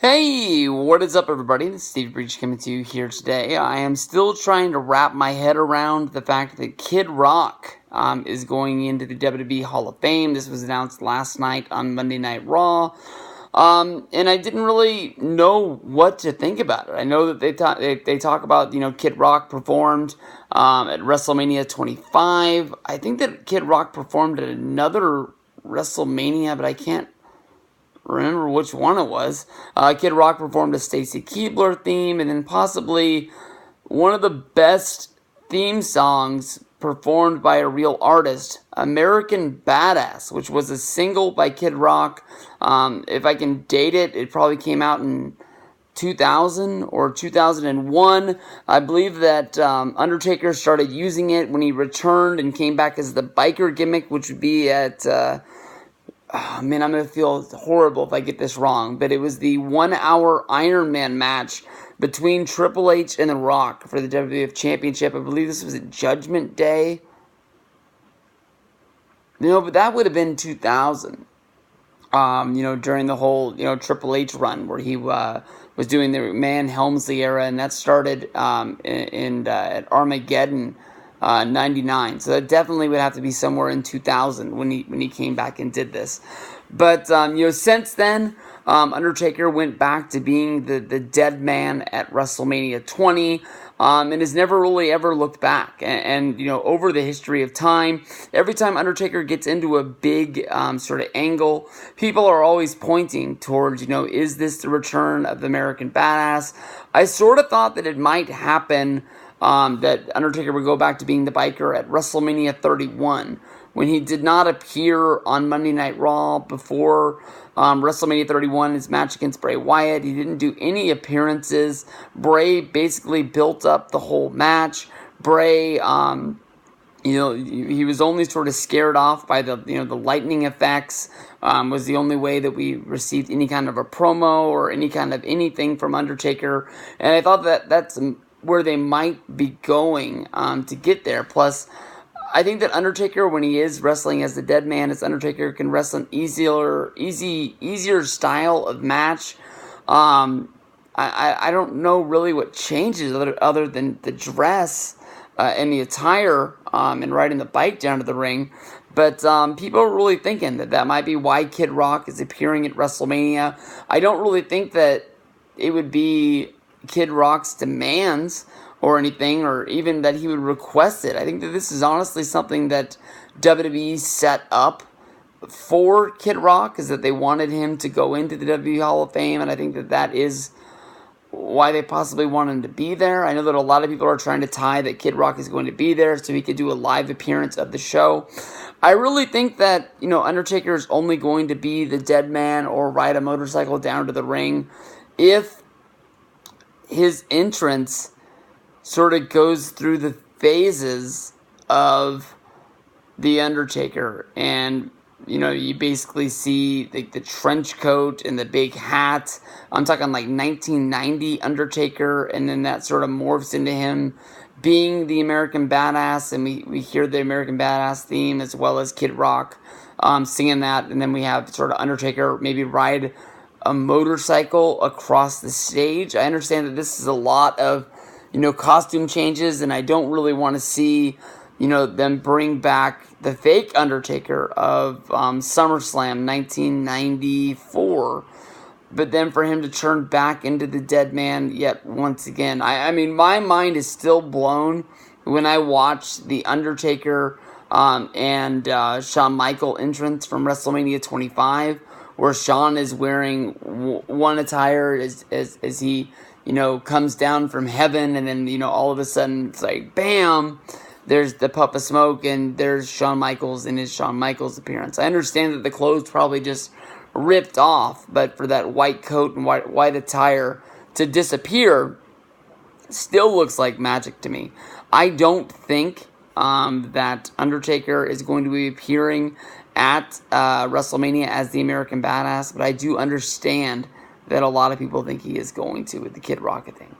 Hey, what is up, everybody? This is Steve Breach coming to you here today. I am still trying to wrap my head around the fact that Kid Rock is going into the WWE Hall of Fame. This was announced last night on Monday Night Raw. And I didn't really know what to think about it. I know that they talk about, Kid Rock performed at WrestleMania 25. I think that Kid Rock performed at another WrestleMania, but I can't remember which one it was. Kid Rock performed a Stacy Keibler theme, and then possibly one of the best theme songs performed by a real artist, American Badass, which was a single by Kid Rock. If I can date it, it probably came out in 2000 or 2001. I believe that Undertaker started using it when he returned and came back as the biker gimmick, which would be at... I'm going to feel horrible if I get this wrong, but it was the 1 hour Iron Man match between Triple H and The Rock for the WWF Championship. I believe this was at Judgment Day. But that would have been 2000. During the whole, Triple H run where he was doing the McMahon Helmsley era, and that started at Armageddon 99. So that definitely would have to be somewhere in 2000 when he came back and did this. But since then, Undertaker went back to being the dead man at WrestleMania 20. And has never really ever looked back. And over the history of time, every time Undertaker gets into a big sort of angle, people are always pointing towards, is this the return of the American Badass? I sort of thought that it might happen, that Undertaker would go back to being the biker at WrestleMania 31, when he did not appear on Monday Night Raw before WrestleMania 31, his match against Bray Wyatt. He didn't do any appearances. Bray basically built up the whole match. Bray, he was only sort of scared off by the lightning effects. Was the only way that we received any kind of a promo or any kind of anything from Undertaker. And I thought that that's where they might be going to get there. Plus, I think that Undertaker, when he is wrestling as the dead man, as Undertaker can wrestle an easier style of match. I don't know really what changes other than the dress and the attire and riding the bike down to the ring. But people are really thinking that might be why Kid Rock is appearing at WrestleMania. I don't really think that it would be Kid Rock's demands or anything, or even that he would request it. I think that this is honestly something that WWE set up for Kid Rock, is that they wanted him to go into the WWE Hall of Fame, and I think that is why they possibly want him to be there. I know that a lot of people are trying to tie that Kid Rock is going to be there so he could do a live appearance of the show. I really think that, Undertaker is only going to be the dead man or ride a motorcycle down to the ring if his entrance sort of goes through the phases of The Undertaker. And, you basically see the trench coat and the big hat. I'm talking like 1990 Undertaker, and then that sort of morphs into him being the American Badass, and we hear the American Badass theme as well as Kid Rock singing that, and then we have sort of Undertaker maybe ride a motorcycle across the stage. I understand that this is a lot of costume changes, and I don't really want to see, them bring back the fake Undertaker of SummerSlam 1994. But then for him to turn back into the dead man yet once again. I mean, my mind is still blown when I watch the Undertaker and Shawn Michaels entrance from WrestleMania 25, where Shawn is wearing one attire as he comes down from heaven, and then, all of a sudden, it's like, bam, there's the puff of smoke, and there's Shawn Michaels in his Shawn Michaels appearance. I understand that the clothes probably just ripped off, but for that white coat and white attire to disappear still looks like magic to me. I don't think that Undertaker is going to be appearing at WrestleMania as the American Badass, but I do understand that a lot of people think he is going to with the Kid Rock thing.